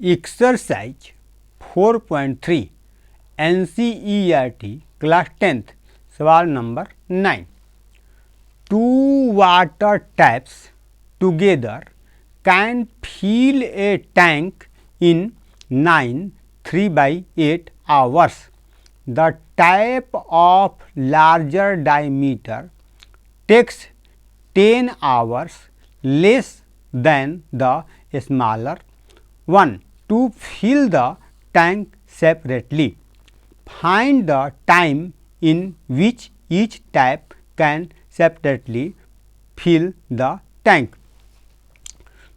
Exercise 4.3 NCERT class 10th सवाल नंबर 9। Two water taps together can fill a tank in 9 3/8 hours. The tap of larger diameter takes 10 hours less than the smaller one to fill the tank separately. Find the time in which each tap can separately fill the tank.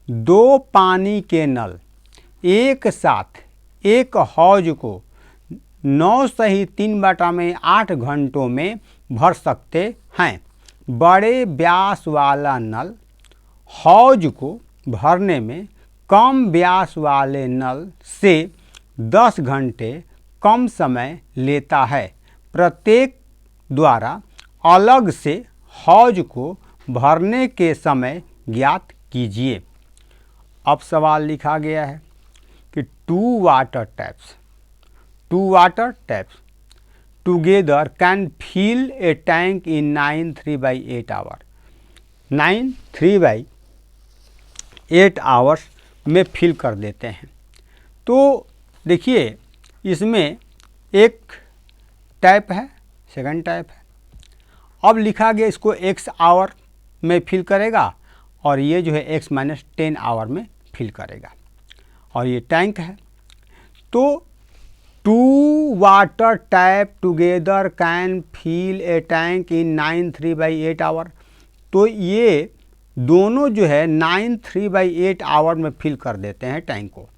दो पानी के नल एक साथ एक हौज को 9 सही 3/8 घंटों में भर सकते हैं। बड़े व्यास वाला नल हौज को भरने में कम व्यास वाले नल से 10 घंटे कम समय लेता है। प्रत्येक द्वारा अलग से हौज को भरने के समय ज्ञात कीजिए। अब सवाल लिखा गया है कि two water taps together can fill a tank in 9 3/8 hours। 9 3/8 hours में फिल कर देते हैं। तो देखिए इसमें एक टैप है, सेकंड टैप है। अब लिखा गया इसको x आवर में फिल करेगा और ये जो है x - 10 आवर में फिल करेगा और ये टैंक है। तो two water tap together can fill a tank in 9 3/8 hours। तो ये दोनों जो है 9 3/8 hours में फिल कर देते हैं टैंक को।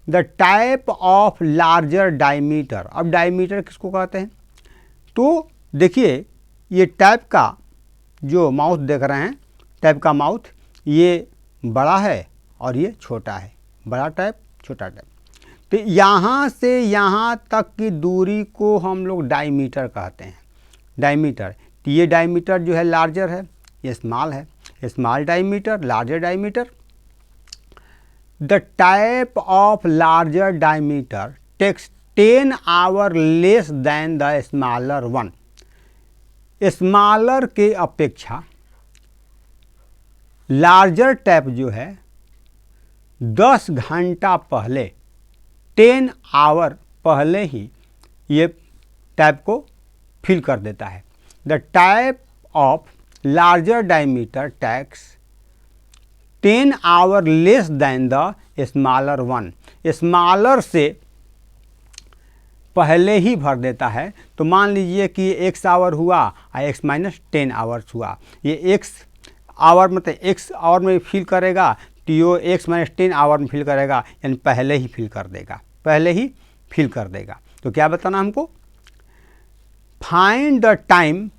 The tap of larger diameter, अब डायमीटर किसको कहते हैं? तो देखिए ये टैप का जो माउथ देख रहे हैं, टैप का माउथ ये बड़ा है और ये छोटा है, बड़ा टैप छोटा टैप। तो यहाँ से यहाँ तक की दूरी को हम लोग डायमीटर कहते हैं। डायमीटर, तो ये डायमीटर जो है लार्जर है, ये स्मॉल है, small diameter larger diameter. The tap of larger diameter takes 10 hours less than the smaller one. Smaller के अपेक्षा लार्जर टैप जो है 10 घंटा पहले 10 hours पहले ही ये टैप को फिल कर देता है। The tap of larger diameter takes 10 hours less than the smaller one. Smaller से पहले ही भर देता है। तो मान लीजिए कि x आवर हुआ और x - 10 hours हुआ। ये x आवर मतलब x आवर में फिल करेगा तो ये x - 10 hours में फिल करेगा, यानी पहले ही फिल कर देगा, पहले ही फिल कर देगा। तो क्या बताना हमको? Find the time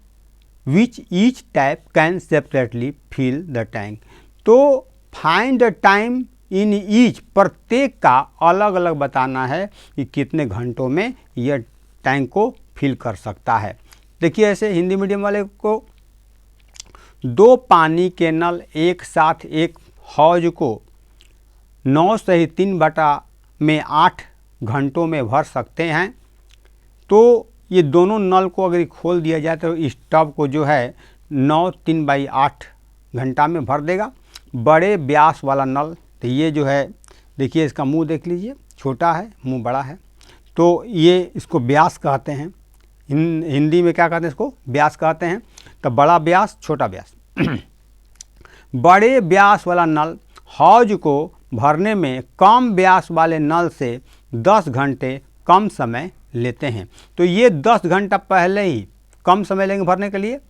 which each tap can separately fill the tank. तो find the time in each, प्रत्येक का अलग अलग बताना है कि कितने घंटों में यह टैंक को फिल कर सकता है। देखिए ऐसे हिंदी मीडियम वाले को, दो पानी के नल एक साथ एक हौज को 9 सही 3/8 घंटों में भर सकते हैं। तो ये दोनों नल को अगर खोल दिया जाए तो इस टब को जो है 9 3/8 घंटा में भर देगा। बड़े व्यास वाला नल, तो ये जो है देखिए इसका मुंह देख लीजिए, छोटा है, मुंह बड़ा है, तो ये इसको व्यास कहते हैं। हिंदी में क्या कहते हैं? इसको व्यास कहते हैं। तो बड़ा व्यास छोटा व्यास। बड़े व्यास वाला नल हौज को भरने में कम व्यास वाले नल से 10 घंटे कम समय लेते हैं। तो ये 10 घंटा पहले ही कम समय लेंगे भरने के लिए,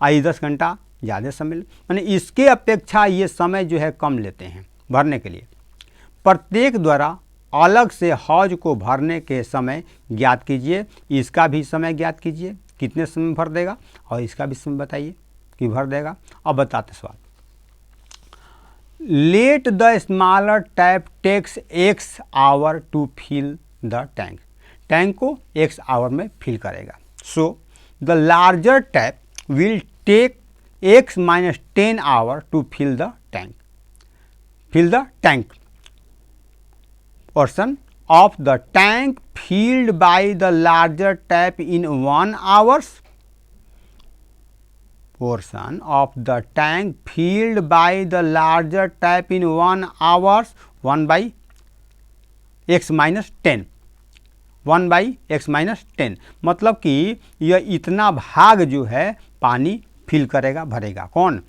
आई 10 घंटा ज़्यादा समय, यानी इसके अपेक्षा ये समय जो है कम लेते हैं भरने के लिए। प्रत्येक द्वारा अलग से हौज को भरने के समय ज्ञात कीजिए। इसका भी समय ज्ञात कीजिए, कितने समय भर देगा, और इसका भी समय बताइए कि भर देगा। अब बताते सवाल। Let the smaller tap takes x hours to fill the tank. Tank को x hours में फिल करेगा। So the larger tap will take x - 10 hours to fill the tank. portion of the tank filled by the larger tap in 1 hour. Portion of the tank filled by the larger tap in 1 hour 1 by x minus 10, 1 by x minus 10, मतलब कि यह इतना भाग जो है पानी fill करेगा, भरेगा। कौन?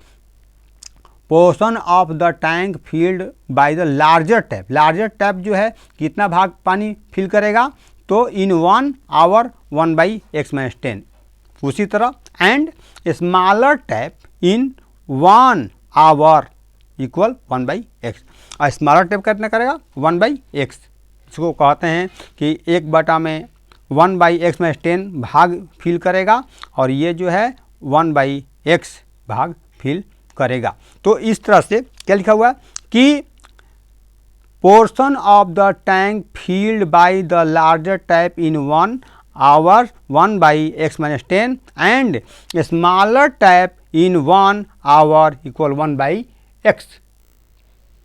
Portion of the tank filled by the larger tap. Larger tap जो है कितना भाग पानी फिल करेगा? तो in 1 hour 1 by x minus 10। उसी तरह and smaller tap in 1 hour equal 1 by x. और स्मॉलर टैप कितना करेगा? 1 बाई एक्स। इसको कहते हैं कि 1 में 1 बाई एक्स माइनस 10 भाग फिल करेगा और ये जो है 1 बाई एक्स भाग फिल करेगा। तो इस तरह से क्या लिखा हुआ कि portion of the tank filled by the larger tap in 1 hour 1 by x minus 10 and smaller tap in 1 hour equal 1 by x.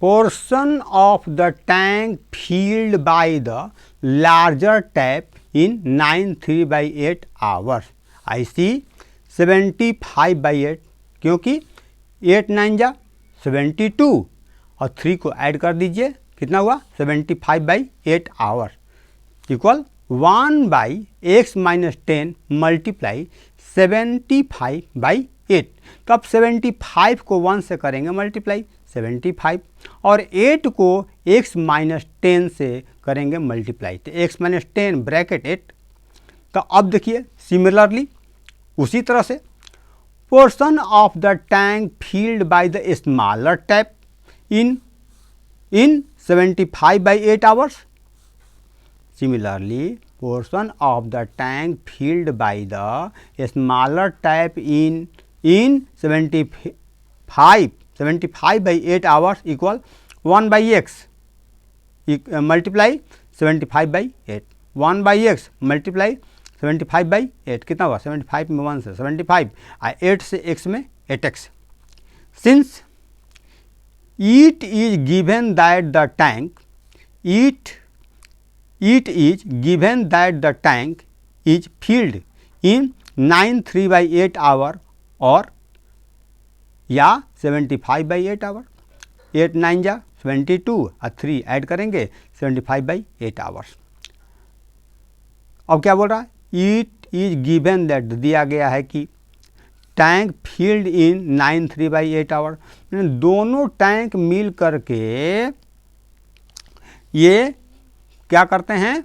Portion of the tank filled by the larger tap in 9/3/8 hours। I see 75/8, क्योंकि 8 9 जा 72 और 3 को add कर दीजिए, कितना हुआ? 75/8 hours equal 1 by x minus 10 multiply 75/8। तो अब 75 को 1 से करेंगे मल्टीप्लाई 75 और 8 को x माइनस 10 से करेंगे मल्टीप्लाई, तो x माइनस 10 ब्रैकेट 8। तो अब देखिए सिमिलरली उसी तरह से portion of the tank filled by the smaller tap in 75/8 hours. Similarly, portion of the tank filled by the smaller tap in 75/8 hours equal 1 by x multiply 75/8, 1 by x multiply 75/8, कितना हुआ? 75 में 1 से 75, 8 से x में 8x। Since it is given that the tank is filled in 9/3/8 hour और या 75/8 our, 8 9 जा 72 और 3 ऐड करेंगे 75/8 आवर्स। अब क्या बोल रहा है? इट इज गिवन दैट, दिया गया है कि टैंक फील्ड इन 9/3/8 आवर, दोनों टैंक मिल करके ये क्या करते हैं?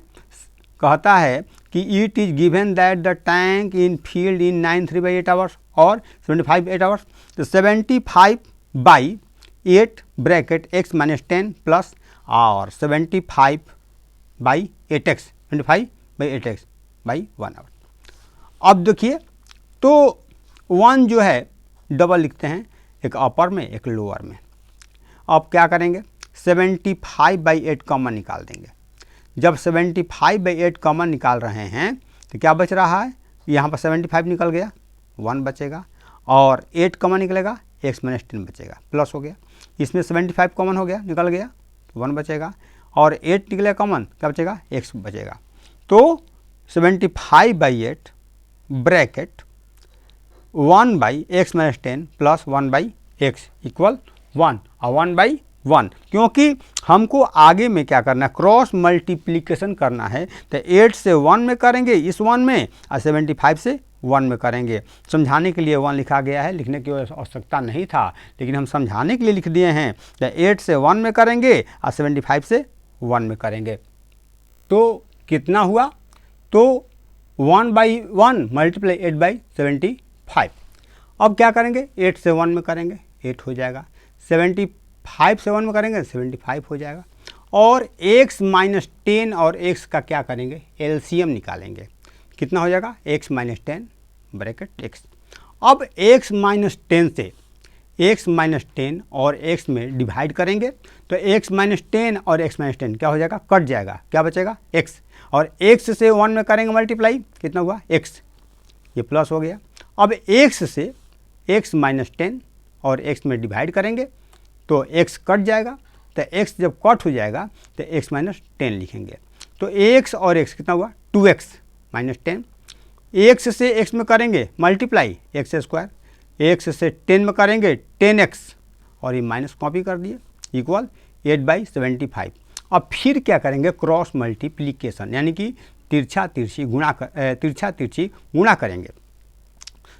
कहता है कि it is given that the tank in field in 9/3/8 hours और 75/8 आवर्स। तो 75/8 ब्रैकेट x माइनस 10 प्लस और 75/8x 25/8x बाई 1 आवर। अब देखिए तो 1 जो है डबल लिखते हैं, एक अपर में एक लोअर में। अब क्या करेंगे? 75/8 कॉमन निकाल देंगे। जब 75/8 कॉमन निकाल रहे हैं तो क्या बच रहा है? यहाँ पर 75 निकल गया, 1 बचेगा और 8 कॉमन निकलेगा, x माइनस 10 बचेगा, प्लस हो गया। इसमें 75 कॉमन हो गया, निकल गया, 1 बचेगा और 8 निकलेगा कॉमन, क्या बचेगा? x बचेगा। तो 75/8 bracket 1 by x minus 10 plus 1 by x equal 1 और 1/1, क्योंकि हमको आगे में क्या करना है? क्रॉस मल्टीप्लिकेशन करना है। तो 8 से 1 में करेंगे इस 1 में और 75 से 1 में करेंगे। समझाने के लिए 1 लिखा गया है, लिखने की आवश्यकता नहीं था, लेकिन हम समझाने के लिए लिख दिए हैं। तो 8 से 1 में करेंगे और 75 से 1 में करेंगे तो कितना हुआ? तो 1/1 मल्टीप्लाई 8/75। अब क्या करेंगे? 8 से 1 में करेंगे 8 हो जाएगा, 75 से 1 में करेंगे 75 हो जाएगा और x माइनस 10 और x का क्या करेंगे? एलसीएम निकालेंगे। कितना हो जाएगा? x minus 10 bracket x। अब x माइनस 10 से x माइनस 10 और x में डिवाइड करेंगे तो x माइनस 10 और x माइनस 10 क्या हो जाएगा? कट जाएगा, क्या बचेगा? x और x से 1 में करेंगे मल्टीप्लाई, कितना हुआ? x, ये प्लस हो गया। अब x से x माइनस 10 और x में डिवाइड करेंगे तो x कट जाएगा, तो x जब कट हो जाएगा तो x माइनस 10 लिखेंगे। तो x और x कितना हुआ 2x माइनस 10। x से x में करेंगे मल्टीप्लाई एक्स स्क्वायर, x से 10 में करेंगे 10x और ये माइनस कॉपी कर दिए इक्वल 8/75। अब फिर क्या करेंगे क्रॉस मल्टीप्लीकेशन यानी कि तिरछा तिरछी गुणा करेंगे।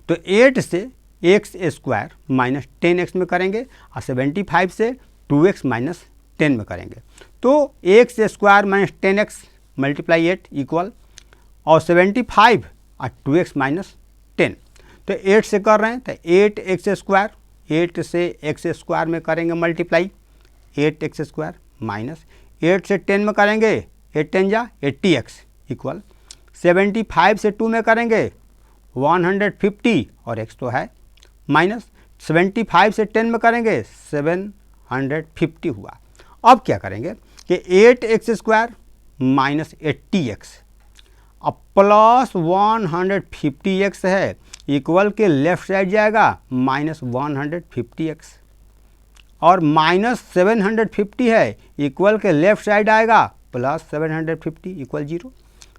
तो 8 से एक्स स्क्वायर माइनस 10x में करेंगे और 75 से 2x माइनस 10 में करेंगे। तो x square minus 10x multiply 8 equal और 75 और 2x माइनस 10। तो 8 से कर रहे हैं तो 8x स्क्वायर, 8 से एक्स स्क्वायर में करेंगे मल्टीप्लाई 8x स्क्वायर माइनस 8 से 10 में करेंगे 8 10 जा 80x इक्वल 75 से 2 में करेंगे 150 और x तो है माइनस 75 से 10 में करेंगे 750 हुआ। अब क्या करेंगे कि 8x स्क्वायर माइनस 80x अब प्लस 150x है इक्वल के लेफ्ट साइड जाएगा माइनस 150x और माइनस 750 है इक्वल के लेफ्ट साइड आएगा प्लस 750 इक्वल 0।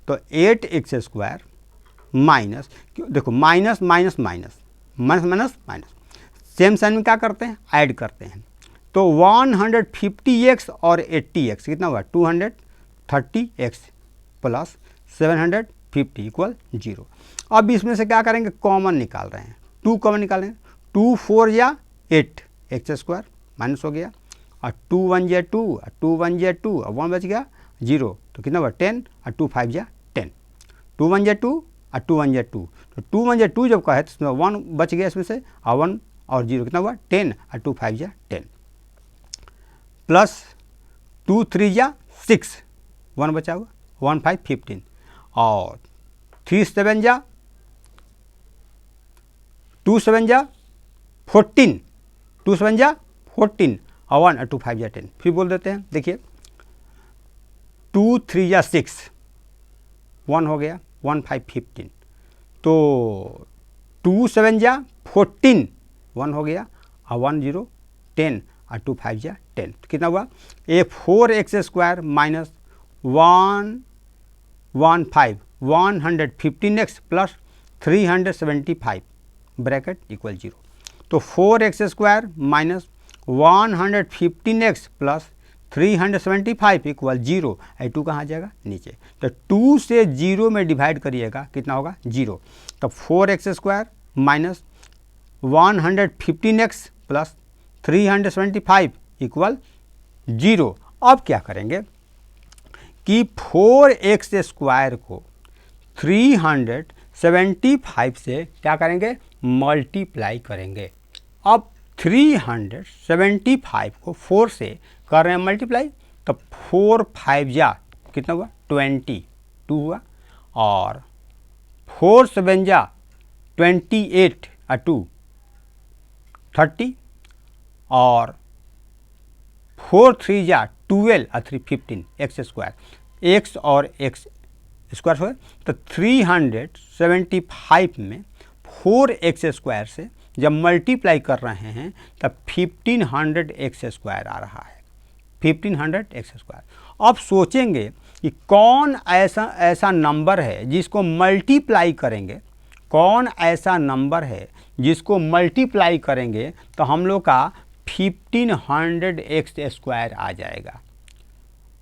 तो 8x स्क्वायर माइनस, देखो minus minus minus minus minus minus same sign में क्या करते हैं ऐड करते हैं। तो 150x और 80x कितना हुआ 230x प्लस 750 इक्वल 0। अब इसमें से क्या करेंगे कॉमन निकाल रहे हैं, 2 कॉमन निकालेंगे 2 4 या 8 एक्स स्क्वायर माइनस हो गया और 2 1 जा 2 और 2 1 जा 2 और 1 बच गया 0। तो कितना हुआ 10 और 2 5 जा 10, 2 1 जा 2 और 2 1 जा 2। तो 2 1 जा 2 जब कहे तो इसमें 1 बच गया इसमें से और 1 और 0 कितना हुआ 10 और 2 5 जा 10 प्लस 2 3 जा 6 1 बचा हुआ 1 5 15 और 3 7 जा 2 7 जा 14, 2 7 जा 14 और 1 और 2 5 जा 10। फिर बोल देते हैं देखिए 2 3 जा 6 1 हो गया 1 5 15। तो 2 7 जा 14 1 हो गया और 1 0 10 और 2 5 जा 10। तो कितना हुआ ये 4x square minus 115 115x plus 375 bracket equal 0। तो 4x square minus 115x plus 375 equal 0। 2 कहाँ जाएगा नीचे। तो 2 से 0 में डिवाइड करिएगा कितना होगा 0। तो 4x square minus 115x plus 375 equal 0। अब क्या करेंगे कि 4x स्क्वायर को 375 से क्या करेंगे मल्टीप्लाई करेंगे। अब 375 को 4 से कर रहे हैं मल्टीप्लाई तो 4 5 जा कितना हुआ 22 हुआ और 4 7 जा 28 और 2 30 और 4 3 जा 12 और 3 15 एक्स स्क्वायर एक्स और एक्स स्क्वायर हो तो 375 में 4x स्क्वायर से जब मल्टीप्लाई कर रहे हैं तब 1500x स्क्वायर आ रहा है 1500x स्क्वायर। अब सोचेंगे कि कौन ऐसा नंबर है जिसको मल्टीप्लाई करेंगे, कौन ऐसा नंबर है जिसको मल्टीप्लाई करेंगे तो हम लोग का 1500x स्क्वायर आ जाएगा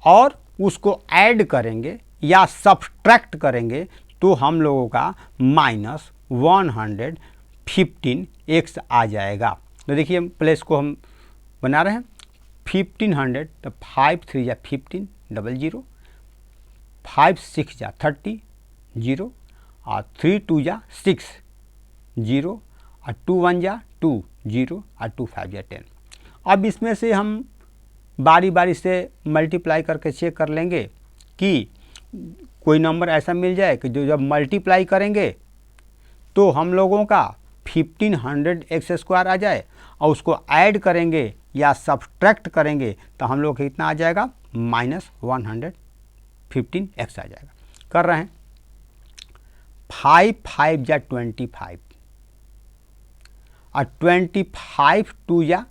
और उसको ऐड करेंगे या सब्ट्रैक्ट करेंगे तो हम लोगों का माइनस 115x आ जाएगा। तो देखिए प्लेस को हम बना रहे हैं 1500 तो 5 3 जा 15 00 5 6 जा 30 0 और 3 2 जा 6 0 और 2 1 जा 2 0 और 2 5 जा 10। अब इसमें से हम बारी बारी से मल्टीप्लाई करके चेक कर लेंगे कि कोई नंबर ऐसा मिल जाए कि जो जब मल्टीप्लाई करेंगे तो हम लोगों का 1500x स्क्वायर आ जाए और उसको ऐड करेंगे या सब्ट्रैक्ट करेंगे तो हम लोग कितना आ जाएगा माइनस 115x आ जाएगा। कर रहे हैं 5 5 जा 25 और 25 2 जा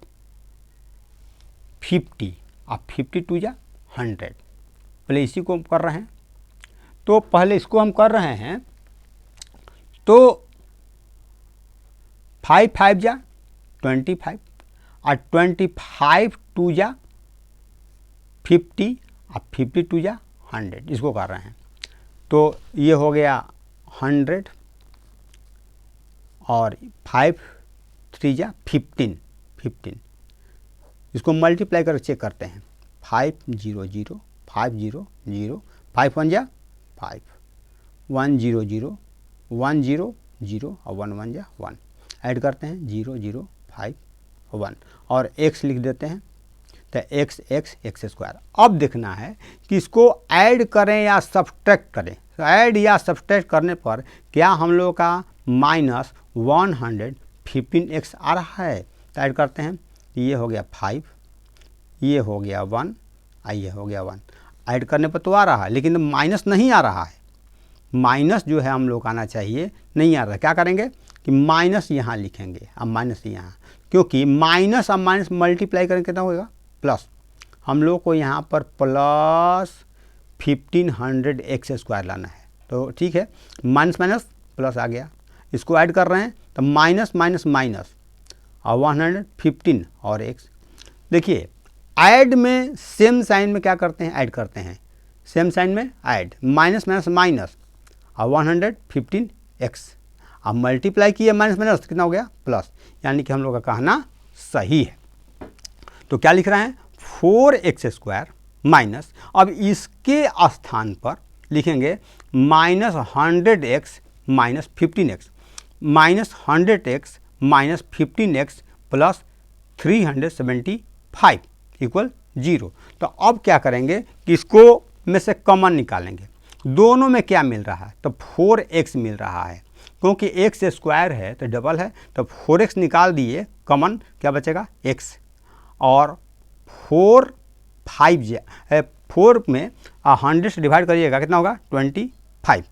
50 अब 52 जा 100। पहले इसी को हम कर रहे हैं, तो पहले इसको हम कर रहे हैं, तो 5 5 जा 25 और 25 2 जा 50 और 52 जा 100, इसको कर रहे हैं। तो ये हो गया 100 और 5 3 जा 15। इसको मल्टीप्लाई कर चेक करते हैं। 5 0 0 5 0 0 5 1 जा 5 1 0 0 1 0 0 और 1 1 जा 1। ऐड करते हैं 0 0 5 1 और x लिख देते हैं, तो x x स्क्वायर। अब देखना है कि इसको ऐड करें या सब्सट्रैक्ट करें। तो ऐड या सब्सट्रैक्ट करने पर क्या हम लोग का माइनस 115x आ रहा है। तो ऐड करते हैं, ये हो गया 5, ये हो गया 1 और ये हो गया 1। ऐड करने पर तो आ रहा है, लेकिन माइनस नहीं आ रहा है। माइनस जो है हम लोग आना चाहिए, नहीं आ रहा है। क्या करेंगे कि माइनस यहाँ लिखेंगे, अब माइनस यहाँ, क्योंकि माइनस अब माइनस मल्टीप्लाई करेंगे कितना होगा प्लस। हम लोग को यहाँ पर प्लस 1500x स्क्वायर लाना है। तो ठीक है, माइनस माइनस प्लस आ गया। इसको ऐड कर रहे हैं तो माइनस माइनस माइनस और 115 और x। देखिए ऐड में सेम साइन में क्या करते हैं, ऐड करते हैं। सेम साइन में ऐड, माइनस माइनस माइनस और 115x। अब मल्टीप्लाई किए माइनस माइनस कितना हो गया प्लस, यानी कि हम लोग का कहना सही है। तो क्या लिख रहे हैं 4x स्क्वायर माइनस, अब इसके स्थान पर लिखेंगे minus 100x minus 15x, minus 100x minus 15x plus 375 equal 0। तो अब क्या करेंगे कि इसको में से कॉमन निकालेंगे। दोनों में क्या मिल रहा है, तो 4x मिल रहा है, क्योंकि x स्क्वायर है तो डबल है, तो 4x निकाल दिए कॉमन, क्या बचेगा x। और 4 में 100 से डिवाइड करिएगा कितना होगा 25।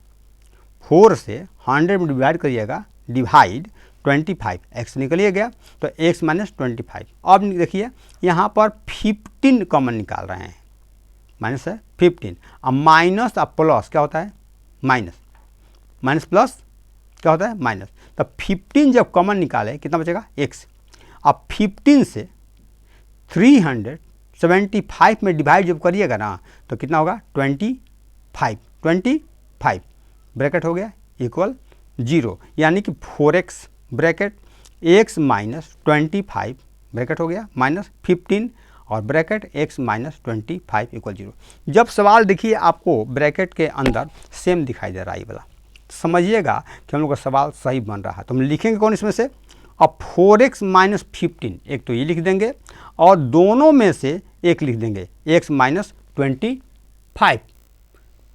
4 से 100 में डिवाइड करिएगा, डिवाइड 25, x निकलिए गया तो x माइनस 25। अब देखिए यहाँ पर 15 कॉमन निकाल रहे हैं, माइनस है 15। अब माइनस अब प्लस क्या होता है माइनस, माइनस प्लस क्या होता है माइनस। तो 15 जब कॉमन निकाले कितना बचेगा x। अब 15 से 375 में डिवाइड जब करिएगा ना तो कितना होगा 25 ब्रैकेट हो गया इक्वल 0, यानी कि 4x bracket x minus 25 bracket हो गया माइनस 15 और ब्रैकेट x माइनस 25 इक्वल 0। जब सवाल देखिए आपको ब्रैकेट के अंदर सेम दिखाई दे रहा है ये वाला, समझिएगा कि हम लोग का सवाल सही बन रहा है। तो हम लिखेंगे कौन इसमें से, अब 4x माइनस 15, एक तो ये लिख देंगे और दोनों में से एक लिख देंगे x माइनस 25।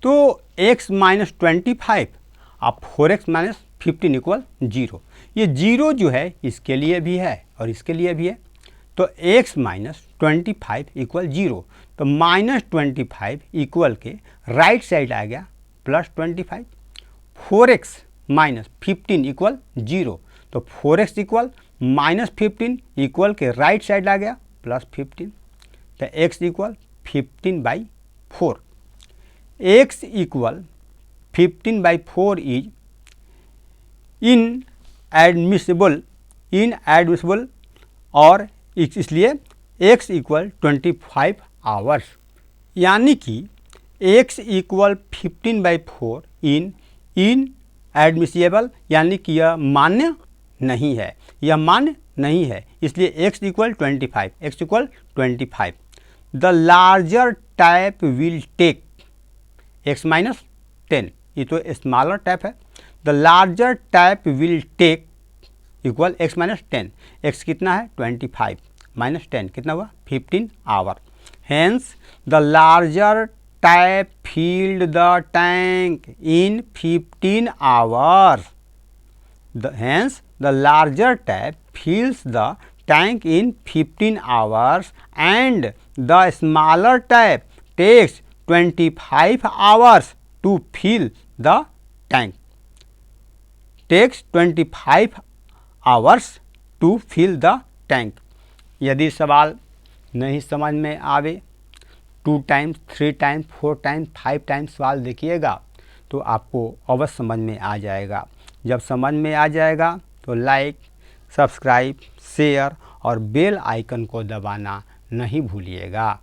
तो x माइनस 25 अब 4x माइनस 15 इक्वल 0। ये 0 जो है इसके लिए भी है और इसके लिए भी है, तो x माइनस 25 इक्वल 0। तो माइनस 25 इक्वल के राइट साइड आ गया प्लस 25। 4x माइनस 15 इक्वल 0, तो 4x इक्वल माइनस 15 इक्वल के राइट साइड आ गया प्लस 15। तो x equal 15/4। x equal 15/4 is inadmissible और इसलिए x इक्वल 25 आवर्स, यानी कि x इक्वल 15/4 इनएडमिसिबल, यानी कि यह मान्य नहीं है, यह मान्य नहीं है, इसलिए x equal 25, x equal 25। The larger tap will take x minus 10, ये तो स्मॉलर टाइप है। The larger tap will take equal x minus 10, x कितना है 25 माइनस 10 कितना हुआ 15 hour. Hence the larger tap filled the tank in 15 hours. Hence, the larger tap fills the tank in 15 hours and the smaller tap takes 25 hours to fill the tank. Takes 25 hours to fill the tank. यदि सवाल नहीं समझ में आवे 2 times, 3 times, 4 times, 5 times सवाल देखिएगा तो आपको अवश्य समझ में आ जाएगा। जब समझ में आ जाएगा तो लाइक, सब्सक्राइब, शेयर और बेल आइकन को दबाना नहीं भूलिएगा।